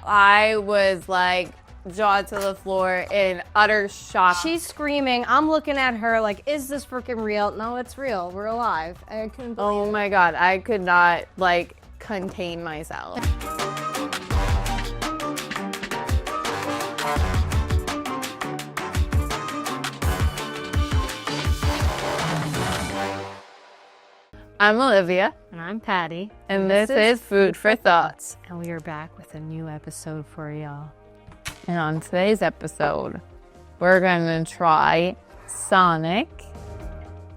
I was like jaw to the floor in utter shock. She's screaming. I'm looking at her like, is this freaking real? No, it's real. We're alive. I couldn't believe Oh my God, I could not like contain myself. I'm Olivia. And I'm Patty. And this is Food for Thoughts. And we are back with a new episode for y'all. And on today's episode, we're going to try Sonic.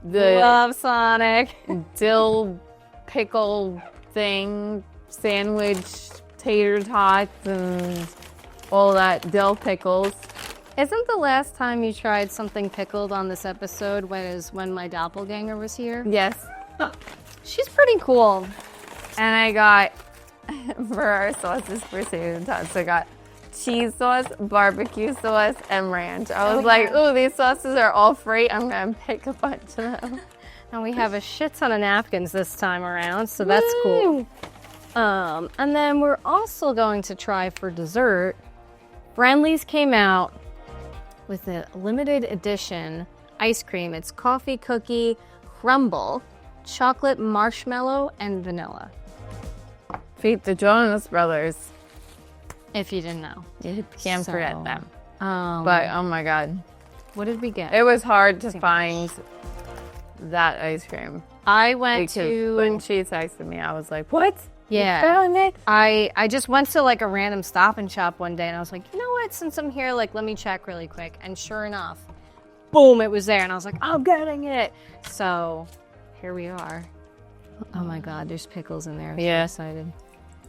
Love Sonic. Dill pickle thing, sandwich, tater tots, and all that dill pickles. Isn't the last time you tried something pickled on this episode when my doppelganger was here? Yes. She's pretty cool. And I got, for our sauces for tater tots, I got cheese sauce, barbecue sauce, and ranch. I was like, ooh, these sauces are all free. I'm going to pick a bunch of them. And we have a shit ton of napkins this time around, so that's cool. And then we're also going to try for dessert. Friendly's came out with a limited edition ice cream. It's coffee cookie, crumble, chocolate marshmallow, and vanilla. Feed the Jonas Brothers. If you didn't know. You can't forget them. But oh my God. what did we get? It was hard to find that ice cream. I went Because to... when she texted me, I was like, what? Yeah. You found it? I just went to like a random Stop and Shop one day and I was like, you know what, since I'm here, like let me check really quick. And sure enough, boom, it was there. And I was like, I'm getting it. So here we are. Oh my God, there's pickles in there. I'm so excited.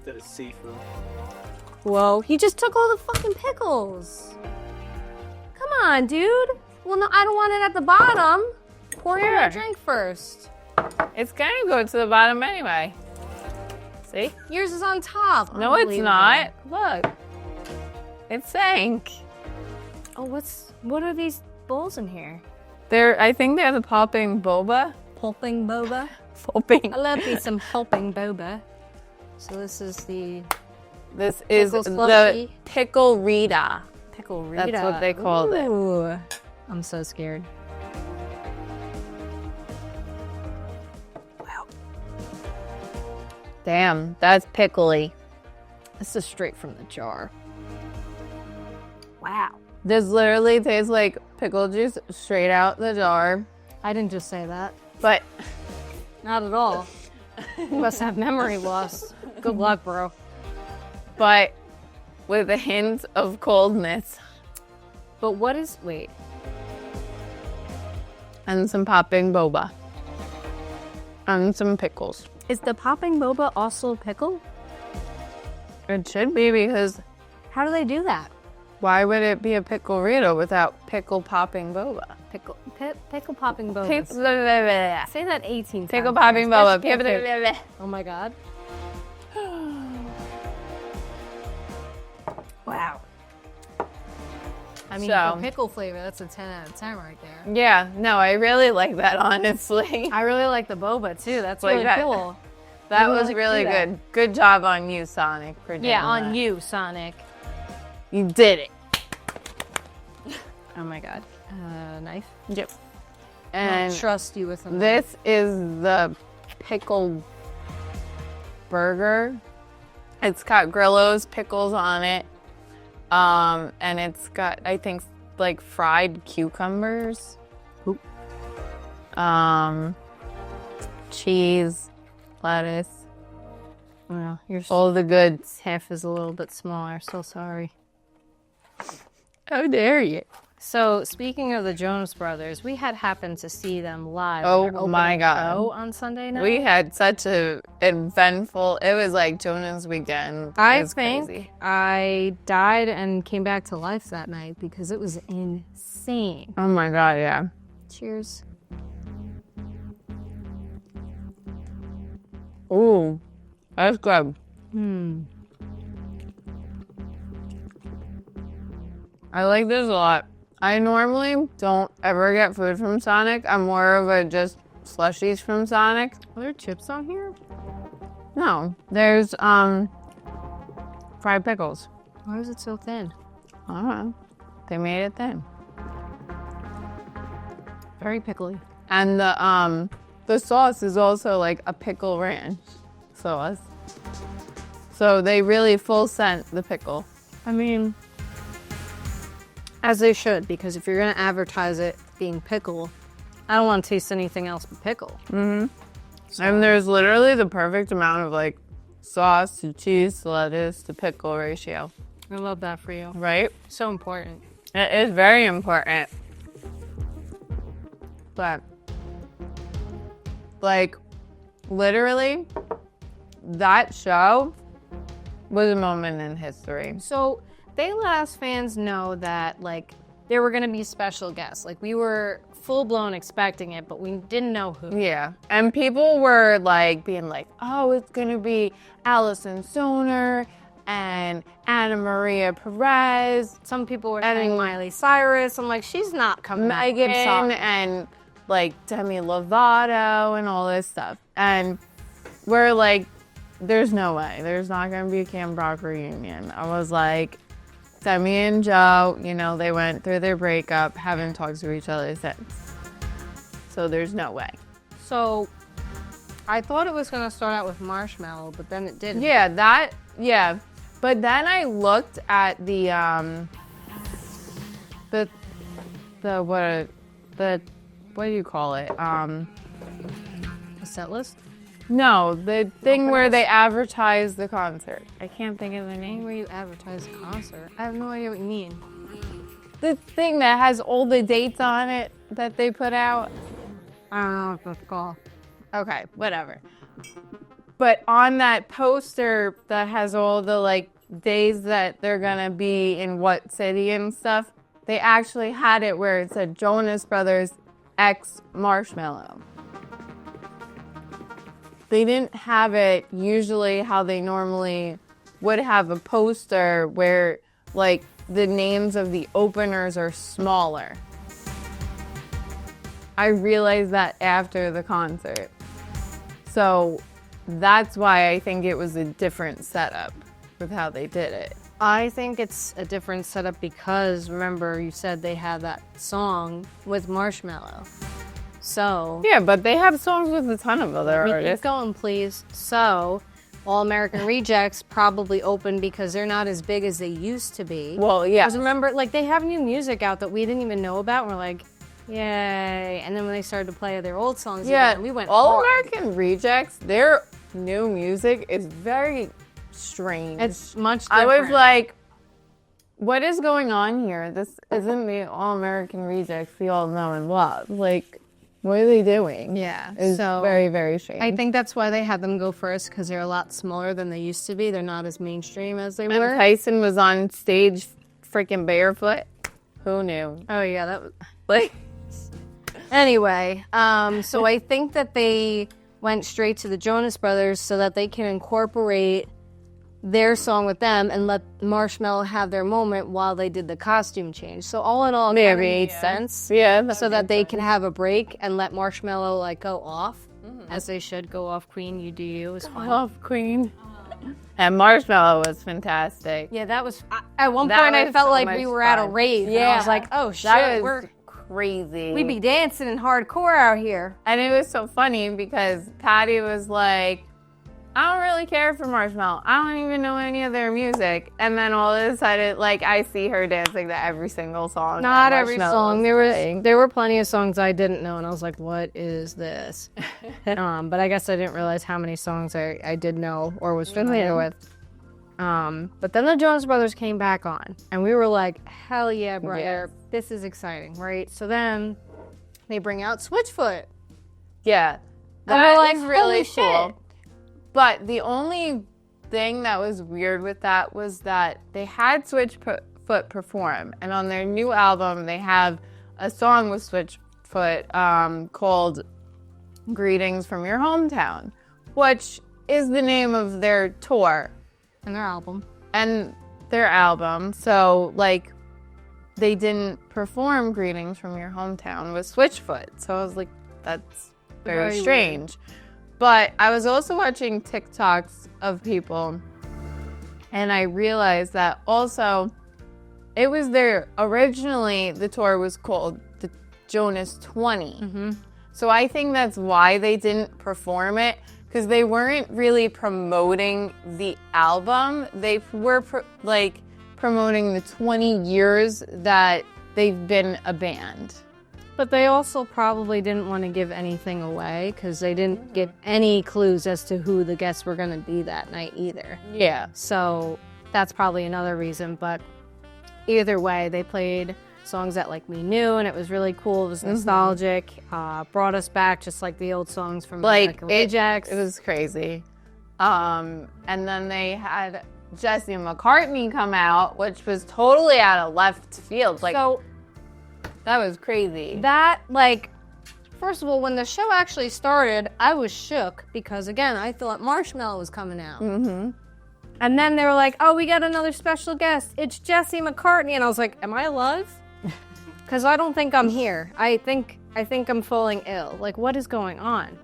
That is seafood. Whoa, he just took all the fucking pickles. Come on, dude. Well, no, I don't want it at the bottom. Pour your Sure. drink first. It's going to go to the bottom anyway. See? Yours is on top. No, it's Unbelievable. not. Look. It sank. Oh, what are these bowls in here? I think they're the popping boba. Pulping boba. Popping. I love me some pulping boba. So this is the This is Pickle the slushy. Picklerita. Picklerita. That's what they called it. Ooh. I'm so scared. Wow. Damn, that's pickly. This is straight from the jar. Wow. This literally tastes like pickle juice straight out the jar. I didn't just say that. But Not at all. You must have memory loss. Good luck, bro. but with a hint of coldness But what is... Wait. and some popping boba and some pickles. Is the popping boba also pickle? It should be, because How do they do that? why would it be a picklerita without pickle popping boba? Pickle popping boba. Pickle Say that 18 times. popping boba. Oh my God. Wow. I mean, So- for pickle flavor, that's a 10 out of 10 right there. Yeah, no, I really like that, honestly. I really like the boba too. That's Like really that. cool. That You was like really do that. good. Good job on you, Sonic, for doing Yeah, on that. you, Sonic. You did it. Oh my God. Knife. Yep. I And don't trust you with a knife. this is the pickle burger. It's got Grillo's pickles on it. And it's got, I think, like fried cucumbers. Oop. Cheese, lettuce, Well, your all the goods. half is a little bit smaller. So sorry. How dare you? So, speaking of the Jonas Brothers, we had happened to see them live. Oh at their my opening God. show on Sunday night. We had such a eventful, it was like Jonas weekend. It I was think crazy. I died and came back to life that night because it was insane. Oh my God, yeah. Cheers. Ooh, that's good. I like this a lot. I normally don't ever get food from Sonic. I'm more of a just slushies from Sonic. Are there chips on here? No, there's fried pickles. Why is it so thin? I don't know. They made it thin. Very pickly. And the sauce is also like a pickle ranch sauce. So they really full sent the pickle. I mean, as they should, because if you're gonna advertise it being pickle, I don't want to taste anything else but pickle. Mm-hmm. So. And there's literally the perfect amount of like sauce to cheese to lettuce to pickle ratio. I love that for you. Right? So important. It is very important. But like literally that show was a moment in history. So they let us fans know that like there were gonna be special guests. Like we were full blown expecting it, but we didn't know who. Yeah. And people were like being like, oh, it's gonna be Allison Soner and Anna Maria Perez. Some people were saying Miley Cyrus. I'm like, she's not coming back. Megan and like Demi Lovato and all this stuff. And we're like, there's no way. There's not gonna be a Camp Rock reunion. I was like, Demi and Joe, you know, they went through their breakup, haven't talked to each other since. So there's no way. So I thought it was gonna start out with Marshmallow, but then it didn't. Yeah. But then I looked at the what do you call it? A set list? No, the thing where they advertise the concert. I can't think of the name. Where you advertise a concert? I have no idea what you mean. The thing that has all the dates on it that they put out. I don't know what that's called. Okay, whatever. But on that poster that has all the like days that they're gonna be in what city and stuff, they actually had it where it said Jonas Brothers X Marshmallow. They didn't have it usually how they normally would have a poster where like the names of the openers are smaller. I realized that after the concert. So that's why I think it was a different setup with how they did it. I think it's a different setup because remember you said they had that song with Marshmallow. So yeah, but they have songs with a ton of other artists. Keep going, please. So All American Rejects probably opened because they're not as big as they used to be. Well, yeah. Because remember, like they have new music out that we didn't even know about. And we're like, yay! And then when they started to play their old songs, again, we went All hard. American Rejects. Their new music is very strange. It's much different. I was like, what is going on here? This isn't the All American Rejects we all know and love. Like, what are they doing? Yeah, it's so very, very strange. I think that's why they had them go first because they're a lot smaller than they used to be. They're not as mainstream as they were. Tyson was on stage freaking barefoot. Who knew? Oh yeah, that was like. Anyway, so I think that they went straight to the Jonas Brothers so that they can incorporate their song with them and let Marshmallow have their moment while they did the costume change. So all in all, it kind of made sense. Yeah. So that they can have a break and let Marshmallow like go off, as they should. Go off, Queen. You do you. Is fine. Off, Queen. And Marshmallow was fantastic. Yeah, that was. At one point, I felt like we were at a rave. Yeah, I was like, oh shit, we're crazy. We be dancing in hardcore out here. And it was so funny because Patty was like, I don't really care for Marshmallow. I don't even know any of their music. And then all of a sudden, like, I see her dancing to every single song. Not every song. There were plenty of songs I didn't know, and I was like, what is this? But I guess I didn't realize how many songs I did know or was familiar with. But then the Jonas Brothers came back on, and we were like, hell yeah, brother. Yes. This is exciting, right? So then they bring out Switchfoot. Yeah. That was really cool. But the only thing that was weird with that was that they had Switchfoot perform. And on their new album, they have a song with Switchfoot called Greetings from Your Hometown, which is the name of their tour. And their album. So, like, they didn't perform Greetings from Your Hometown with Switchfoot. So I was like, that's very strange. Weird. But I was also watching TikToks of people, And I realized that also it was originally the tour was called the Jonas 20. So I think that's why they didn't perform it, because they weren't really promoting the album. They were promoting the 20 years that they've been a band. But they also probably didn't want to give anything away because they didn't give any clues as to who the guests were going to be that night either. Yeah. So that's probably another reason. But either way, they played songs that we knew, and it was really cool. It was nostalgic. Brought us back just like the old songs from Ajax. It was crazy. And then they had Jesse and McCartney come out, which was totally out of left field. So that was crazy. That, first of all, when the show actually started, I was shook because, again, I thought Marshmallow was coming out. And then they were like, oh, we got another special guest. It's Jesse McCartney. And I was like, am I alive? Because I don't think I'm here. I think I'm falling ill. What is going on?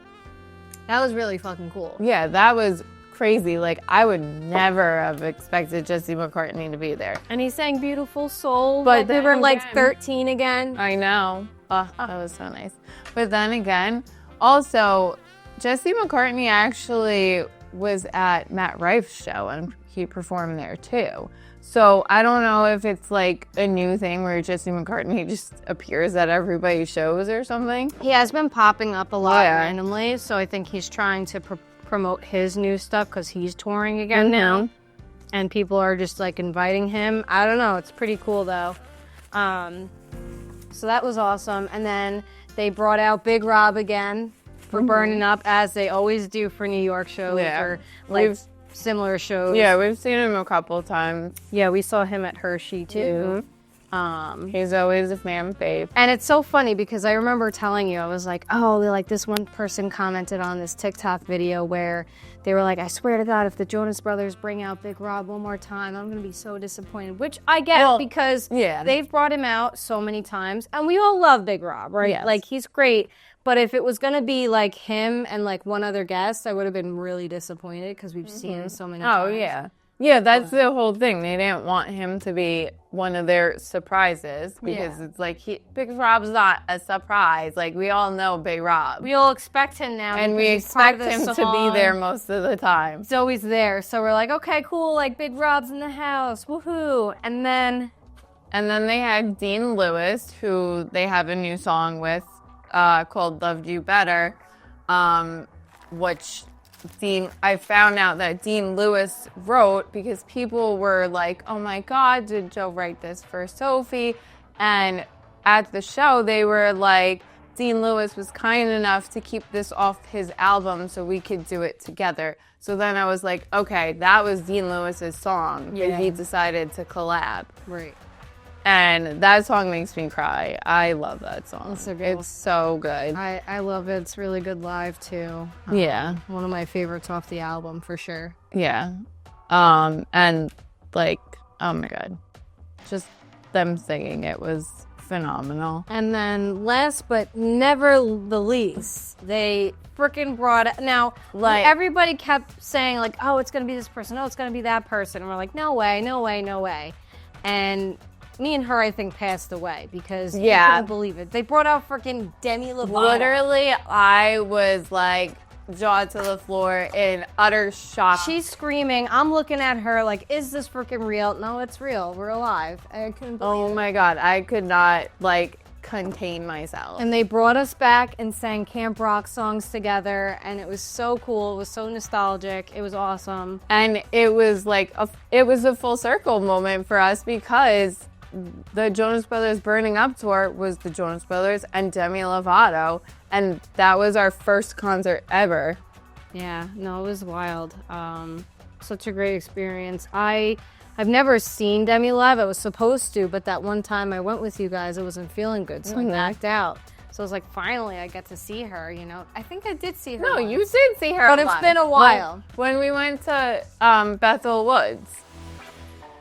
That was really fucking cool. Yeah, that was crazy. I would never have expected Jesse McCartney to be there. And he sang Beautiful Soul. But they were 13 again. I know. Oh, that was so nice. But then again, also, Jesse McCartney actually was at Matt Rife's show and he performed there too. So I don't know if it's a new thing where Jesse McCartney just appears at everybody's shows or something. He has been popping up a lot randomly, so I think he's trying to promote his new stuff because he's touring again now. And people are just inviting him. I don't know. It's pretty cool though. So that was awesome. And then they brought out Big Rob again for Burning Up, as they always do for New York shows or similar shows. Yeah, we've seen him a couple times. Yeah, we saw him at Hershey too. He's always a fan fave. And it's so funny because I remember telling you, I was like, oh, this one person commented on this TikTok video where they were like, I swear to God, if the Jonas Brothers bring out Big Rob one more time, I'm going to be so disappointed. Which I get because they've brought him out so many times. And we all love Big Rob, right? Yes. He's great. But if it was going to be him and one other guest, I would have been really disappointed because we've seen him so many times. Oh, yeah. Yeah, that's the whole thing. They didn't want him to be one of their surprises because it's Big Rob's not a surprise. We all know Big Rob. We all expect him now. And we expect him to be there most of the time. He's always there. So we're like, okay, cool. Big Rob's in the house. Woohoo. And then they had Dean Lewis, who they have a new song with called Loved You Better, which I found out that Dean Lewis wrote because people were like, oh my God, did Joe write this for Sophie? And at the show, they were like, Dean Lewis was kind enough to keep this off his album so we could do it together. So then I was like, okay, that was Dean Lewis's song. Yeah. He decided to collab. Right. And that song makes me cry. I love that song. It's so good. It's so good. I love it. It's really good live too. Yeah. One of my favorites off the album for sure. Yeah. And oh my God. Just them singing it was phenomenal. And then last but never the least, they freaking brought it. Now, everybody kept saying oh, it's going to be this person. Oh, it's going to be that person. And we're like, no way, no way, no way. And me and her, I think, passed away because I couldn't believe it. They brought out freaking Demi Lovato. Literally, I was jaw to the floor in utter shock. She's screaming. I'm looking at her is this freaking real? No, it's real. We're alive. I couldn't believe it. Oh my God. I could not contain myself. And they brought us back and sang Camp Rock songs together, and it was so cool. It was so nostalgic. It was awesome. And it was it was a full circle moment for us because the Jonas Brothers Burning Up tour was the Jonas Brothers and Demi Lovato, and that was our first concert ever. Yeah, no, it was wild. Such a great experience. I've never seen Demi live. I was supposed to, but that one time I went with you guys, I wasn't feeling good, so I backed out. So I was like, finally, I get to see her, I think I did see her No, once. you did see her But it's been a while. When we went to Bethel Woods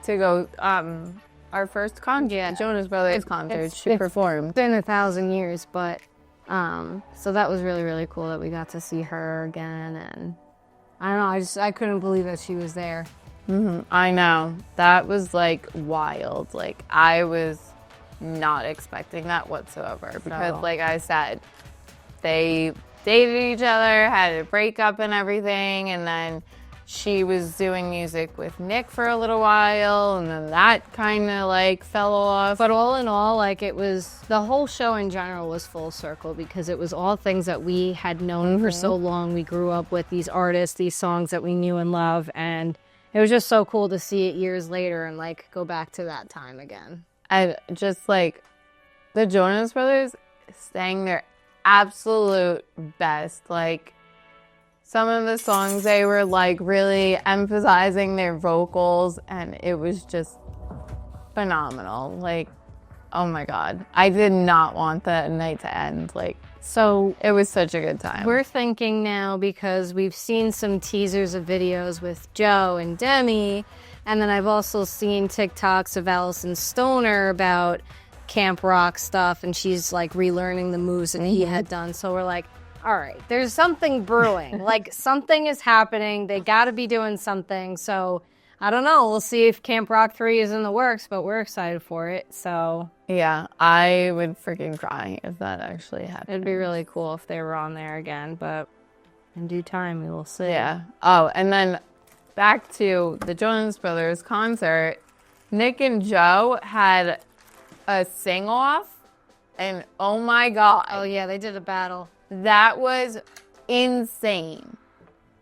to go... our first concert, Jonas Brothers concert, she performed. It's been 1,000 years, but so that was really, really cool that we got to see her again, and I don't know, I couldn't believe that she was there. I know. That was like wild. Like I was not expecting that whatsoever because like I said, they dated each other, had a breakup and everything, and then she was doing music with Nick for a little while, and then that kind of like fell off. But all in all, like it was, the whole show in general was full circle because it was all things that we had known for so long. We grew up with these artists, these songs that we knew and love, and it was just so cool to see it years later and like go back to that time again. And just like the Jonas Brothers sang their absolute best. Like some of the songs, they were like really emphasizing their vocals, and it was just phenomenal. Like, oh my God. I did not want that night to end. Like, so it was such a good time. We're thinking now, because we've seen some teasers of videos with Joe and Demi, and then I've also seen TikToks of Allison Stoner about Camp Rock stuff, and she's like relearning the moves that he had done. So we're like, all right, there's something brewing. Like something is happening. They got to be doing something. So I don't know. We'll see if Camp Rock 3 is in the works, but we're excited for it. So yeah, I would freaking cry if that actually happened. It'd be really cool if they were on there again, but in due time we will see. Yeah. Oh, and then back to the Jonas Brothers concert, Nick and Joe had a sing-off, and oh my God. Oh yeah, they did a battle. That was insane.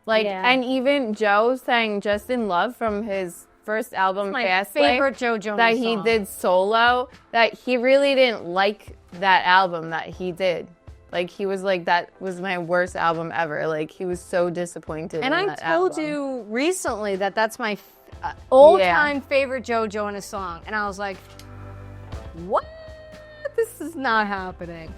Like, and even Joe sang Just in Love from his first album, Fast Life, favorite Joe Jonas that he song. did solo, that he really didn't like that album that he did. Like, he was like, that was my worst album ever. Like, he was so disappointed And in I that told album. you recently that that's my all-time favorite Joe Jonas song. And I was like, what? This is not happening.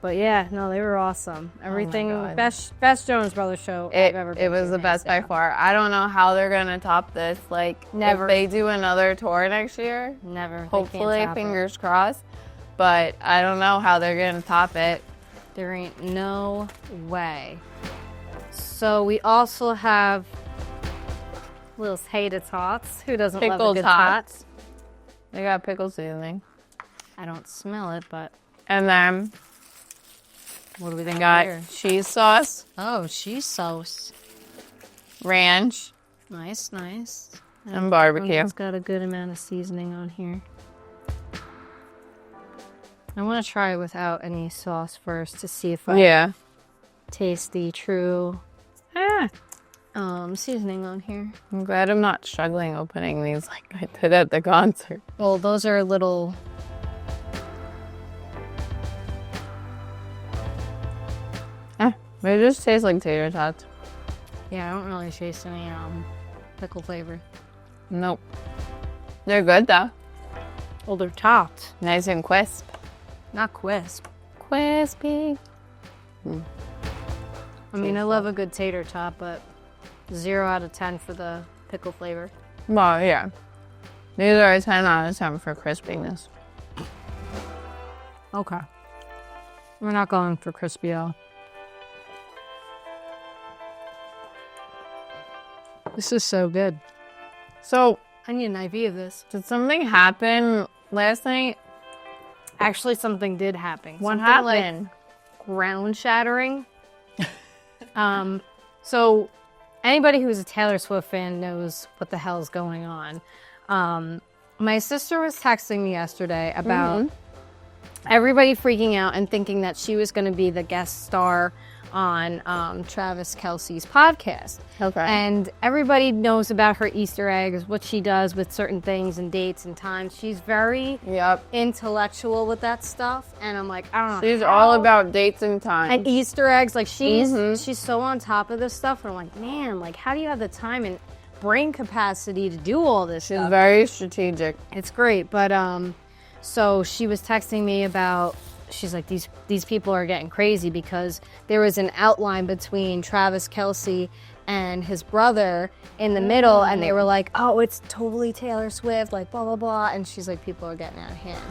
But yeah, no, they were awesome. Everything, best Jonas Brothers show I've ever been It was to, the best by far. I don't know how they're going to top this. Like, Never. if they do another tour next year, Never. hopefully, fingers crossed. But I don't know how they're going to top it. There ain't no way. So we also have little hated tots. Who doesn't love a Pickle good tots. tot? They got pickle seasoning. I don't smell it, but And then what do we think? got Here? cheese sauce, Oh, cheese sauce. ranch, Nice, nice. and barbecue. It's got a good amount of seasoning on here. I want to try it without any sauce first to see if I taste the true seasoning on here. I'm glad I'm not struggling opening these like I did at the concert. Well, those are little. They just taste like tater tots. Yeah, I don't really taste any pickle flavor. Nope. They're good though. Well, they're tots. Nice and crisp. Not crisp. Crispy. I mean, I love a good tater tot, but 0 out of 10 for the pickle flavor. Well, yeah. These are a 10 out of 10 for crispiness. Okay. We're not going for crispy though. This is so good. So, I need an IV of this. did something happen last night? Actually, something did happen. What Something, happened? Like, ground shattering. So anybody who's a Taylor Swift fan knows what the hell is going on. My sister was texting me yesterday about everybody freaking out and thinking that she was going to be the guest star on Travis Kelce's podcast. Okay. And everybody knows about her Easter eggs, what she does with certain things and dates and times. She's very intellectual with that stuff. And I'm like, I don't know. She's all about dates and time. And Easter eggs. Like, she's so on top of this stuff. And I'm like, man, like, how do you have the time and brain capacity to do all this She's stuff? very strategic. It's great. But, so she was texting me about, she's like, these people are getting crazy because there was an outline between Travis Kelce and his brother in the middle, and they were like, oh, it's totally Taylor Swift, like, blah, blah, blah. And she's like, people are getting out of hand.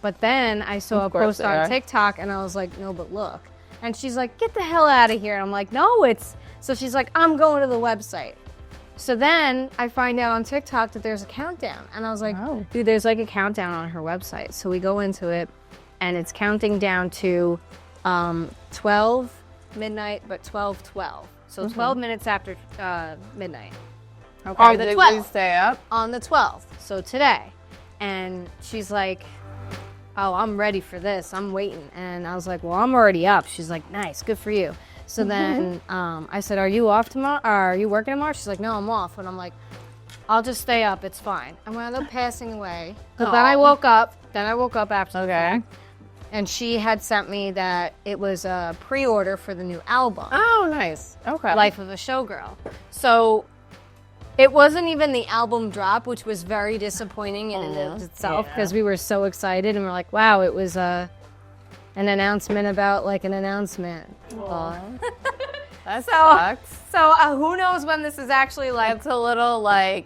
But then I saw a post on TikTok, and I was like, no, but look. And she's like, get the hell out of here. And I'm like, no, it's... So she's like, I'm going to the website. So then I find out on TikTok that there's a countdown. And I was like, Oh. dude, there's like a countdown on her website. So we go into it and it's counting down to 12 midnight, but 12:12. So 12 minutes after midnight. Okay. On the Did 12th. we stay up? On the 12th. So today. And she's like, oh, I'm ready for this. I'm waiting. And I was like, well, I'm already up. She's like, nice, good for you. So then I said, are you off tomorrow? Or are you working tomorrow? She's like, no, I'm off. And I'm like, I'll just stay up. It's fine. I wound up passing away. But then I woke up. After the fact, and she had sent me that it was a pre-order for the new album. Oh, nice. Okay. Life of a Showgirl. So it wasn't even the album drop, which was very disappointing in and of itself because we were so excited and we're like, wow, it was an announcement about like an announcement. That sucks. So who knows when this is actually like. It's a little like.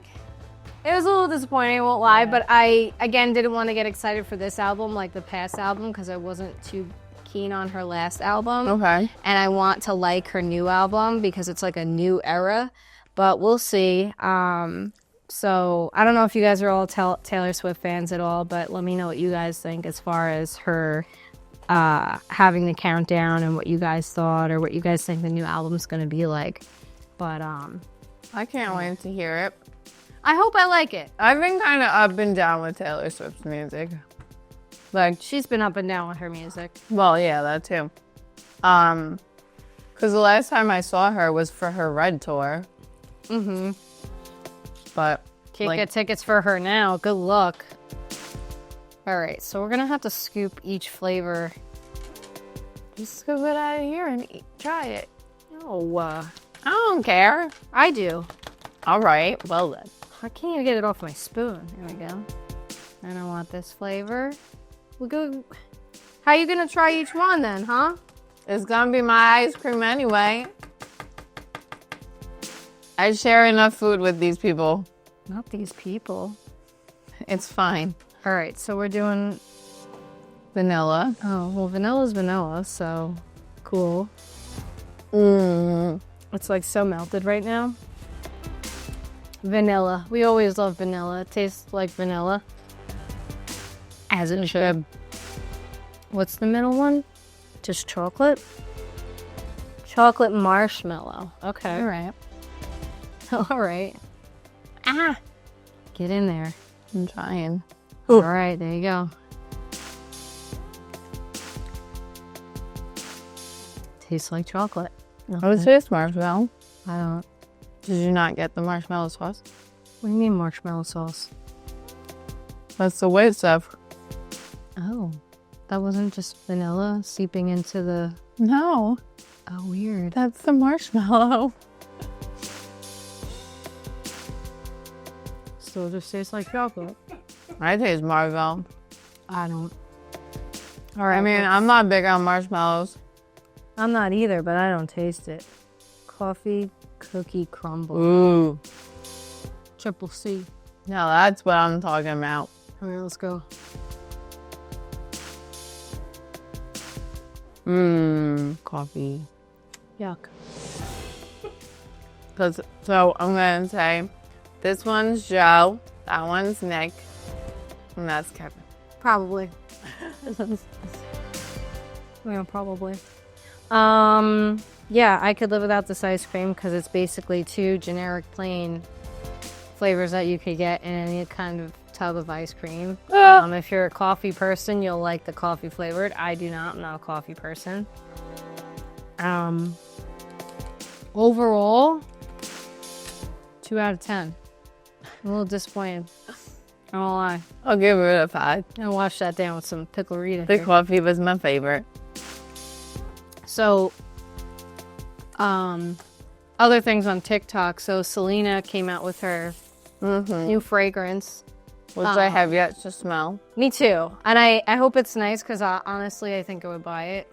It was a little disappointing, I won't lie, but I, again, didn't want to get excited for this album like the past album because I wasn't too keen on her last album. Okay. And I want to like her new album because it's like a new era, but we'll see. So I don't know if you guys are all Taylor Swift fans at all, but let me know what you guys think as far as her having the countdown and what you guys thought or what you guys think the new album's going to be like. But I can't wait to hear it. I hope I like it. I've been kind of up and down with Taylor Swift's music. Like, She's been up and down with her music. well, yeah, that too. Because the last time I saw her was for her Red tour. Mm-hmm. But Can't get tickets for her now. Good luck. All right, so we're gonna have to scoop each flavor. just scoop it out of here and try it. Oh, I don't care. I do. All right, well then. I can't even get it off my spoon. Here we go. And I want this flavor. We go. How you gonna try each one then, huh? It's gonna be my ice cream anyway. I share enough food with these people. Not these people. It's fine. All right, so we're doing. Vanilla. Oh well, vanilla's vanilla, so cool. It's like so melted right now. Vanilla. We always love vanilla. It tastes like vanilla. As it should. What's the middle one? Just chocolate? Chocolate-marshmallow. Okay. All right. All right. Ah! Get in there. I'm trying. All right, there you go. Tastes like chocolate. Oh, it tastes marshmallow. I don't. Did you not get the marshmallow sauce? What do you mean marshmallow sauce? That's the white stuff. Oh. That wasn't just vanilla seeping into the... No, Oh, weird. that's the marshmallow. Still just tastes like chocolate. I taste marshmallow. I don't. All right. I mean, I'm not big on marshmallows. I'm not either, but I don't taste it. Coffee cookie crumble. Ooh. Triple C. Now that's what I'm talking about. All right, let's go. Coffee. Yuck. So I'm going to say this one's Joe, that one's Nick, and that's Kevin. Probably. Yeah, probably. Yeah, I could live without this ice cream because it's basically two generic plain flavors that you could get in any kind of tub of ice cream. If you're a coffee person, you'll like the coffee flavored. I do not. I'm not a coffee person. Overall, 2 out of 10. I'm a little disappointed. I won't lie. I'll give it a 5. I'm gonna wash that down with some Picklerita. The here. coffee was my favorite. So, other things on TikTok. So Selena came out with her new fragrance. Which I have yet to smell. Me too. And I hope it's nice because honestly, I think I would buy it.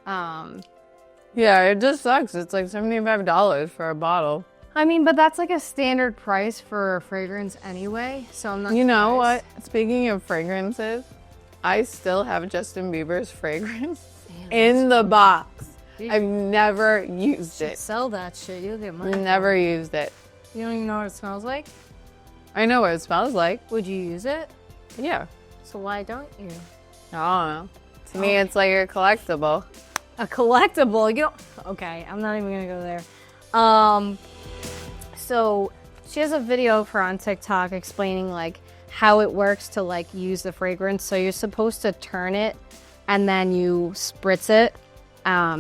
Yeah, it just sucks. It's like $75 for a bottle. I mean, but that's like a standard price for a fragrance anyway. So I'm not You know surprised. what? Speaking of fragrances, I still have Justin Bieber's fragrance in the box. I've never used it. Sell that shit. You'll get money. Never used it. You don't even know what it smells like? I know what it smells like. Would you use it? Yeah. So why don't you? I don't know. To me, it's like a collectible. A collectible? You don't... Okay, I'm not even gonna go there. So she has a video of her on TikTok explaining like how it works to like use the fragrance. So you're supposed to turn it and then you spritz it.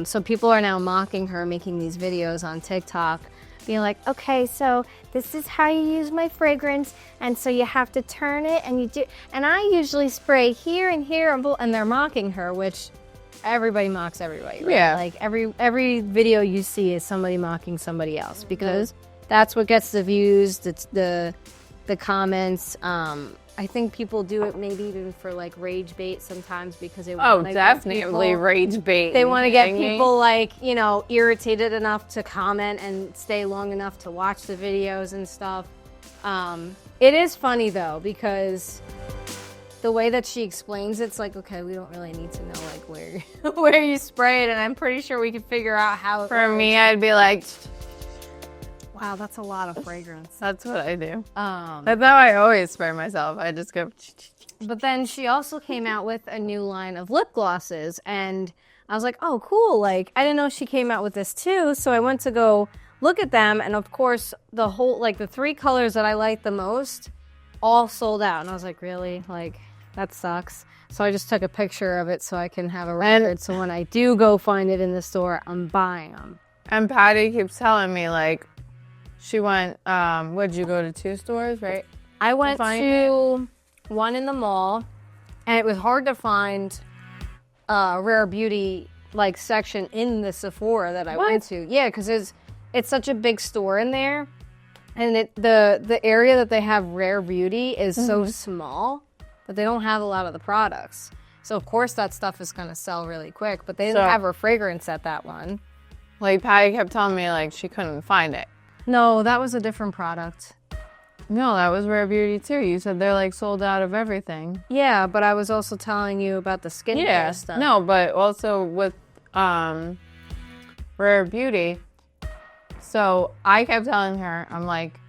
So people are now mocking her, making these videos on TikTok, being like, okay, so this is how you use my fragrance, and so you have to turn it, and you do, and I usually spray here and here, and they're mocking her, which everybody mocks everybody, right? Yeah. Like every video you see is somebody mocking somebody else, because that's what gets the views, it's the comments. I think people do it maybe even for like rage bait sometimes, because they want to definitely rage bait. They want to get people like, you know, irritated enough to comment and stay long enough to watch the videos and stuff. It is funny though, because the way that she explains it's like, okay, we don't really need to know like where you spray it, and I'm pretty sure we can figure out how it For works. me, I'd be like, Wow, that's a lot of fragrance. that's what I do. That's how I always spray myself. I just go. But then she also came out with a new line of lip glosses, and I was like, oh, cool. Like, I didn't know she came out with this too. So I went to go look at them, and of course, the whole, like the 3 colors that I like the most, all sold out. And I was like, really? Like, that sucks. So I just took a picture of it so I can have a record. So when I do go find it in the store, I'm buying them. And Patty keeps telling me, like, she went, would you go to 2 stores, right? I went to one in the mall, and it was hard to find a Rare Beauty like section in the Sephora that I went to. Yeah, because it's such a big store in there, and the area that they have Rare Beauty is so small that they don't have a lot of the products. So of course that stuff is gonna sell really quick, but they didn't have a fragrance at that one. Like, Patty kept telling me, like, she couldn't find it. No, that was a different product. No, that was Rare Beauty too. You said they're like sold out of everything. Yeah, but I was also telling you about the skincare stuff. No, but also with Rare Beauty. So I kept telling her, I'm like,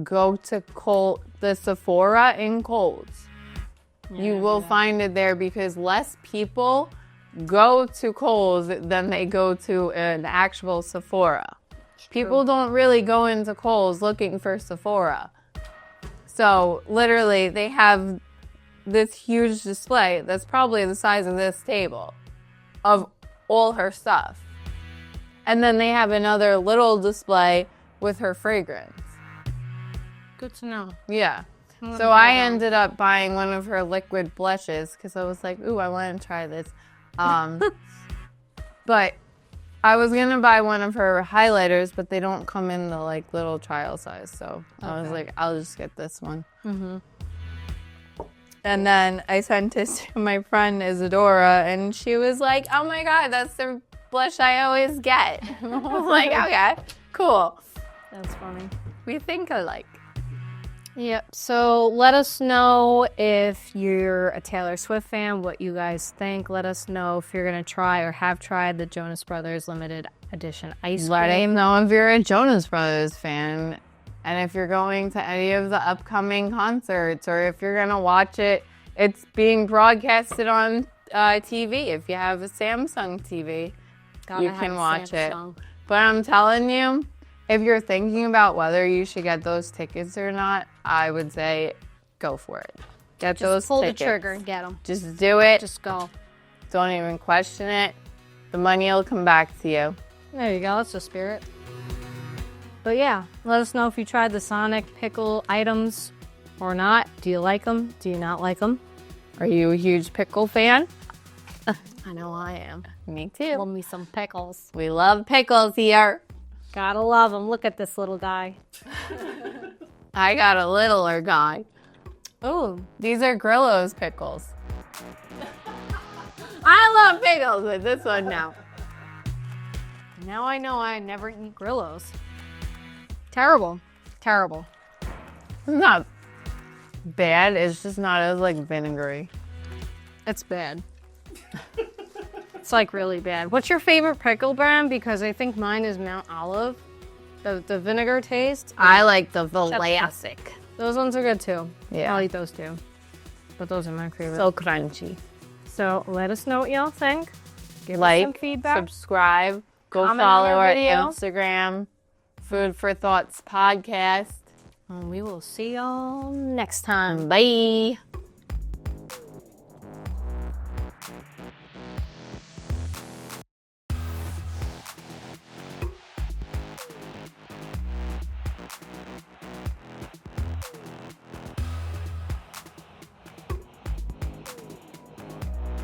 go to the Sephora in Kohl's. You will find it there, because less people go to Kohl's than they go to an actual Sephora. People don't really go into Kohl's looking for Sephora. So literally they have this huge display that's probably the size of this table of all her stuff. And then they have another little display with her fragrance. Good to know. Yeah. So I ended up buying one of her liquid blushes because I was like, ooh, I want to try this. But I was going to buy one of her highlighters, but they don't come in the like little trial size. So I was like, I'll just get this one. And then I sent it to my friend Isadora, and she was like, oh my God, that's the blush I always get. I was like, okay, cool. That's funny. We think alike. Yep. So let us know if you're a Taylor Swift fan, what you guys think. Let us know if you're going to try or have tried the Jonas Brothers limited edition ice cream. Let him know if you're a Jonas Brothers fan, and if you're going to any of the upcoming concerts, or if you're going to watch it. It's being broadcasted on TV. If you have a Samsung TV, you can watch it. But I'm telling you, if you're thinking about whether you should get those tickets or not, I would say go for it. Get those pull tickets. the trigger and get them. Just do it. Just go. Don't even question it. The money will come back to you. There you go. That's the spirit. But yeah, let us know if you tried the Sonic pickle items or not. Do you like them? Do you not like them? Are you a huge pickle fan? I know I am. Me too. Love me some pickles. We love pickles here. Gotta love them. Look at this little guy. I got a littler guy. Oh, These are Grillo's pickles. I love pickles with this one now. now I know I never eat Grillos. Terrible. Terrible. It's not bad. It's just not as like vinegary. It's bad. It's like really bad. What's your favorite pickle brand? Because I think mine is Mount Olive. The vinegar taste. I like the Vlasic. Those ones are good too. Yeah. I'll eat those too. But those are my favorite. So crunchy. So let us know what y'all think. Give us some Like, feedback. subscribe, go Comment follow on our our video. Instagram, Food for Thoughts podcast. And we will see y'all next time. Bye.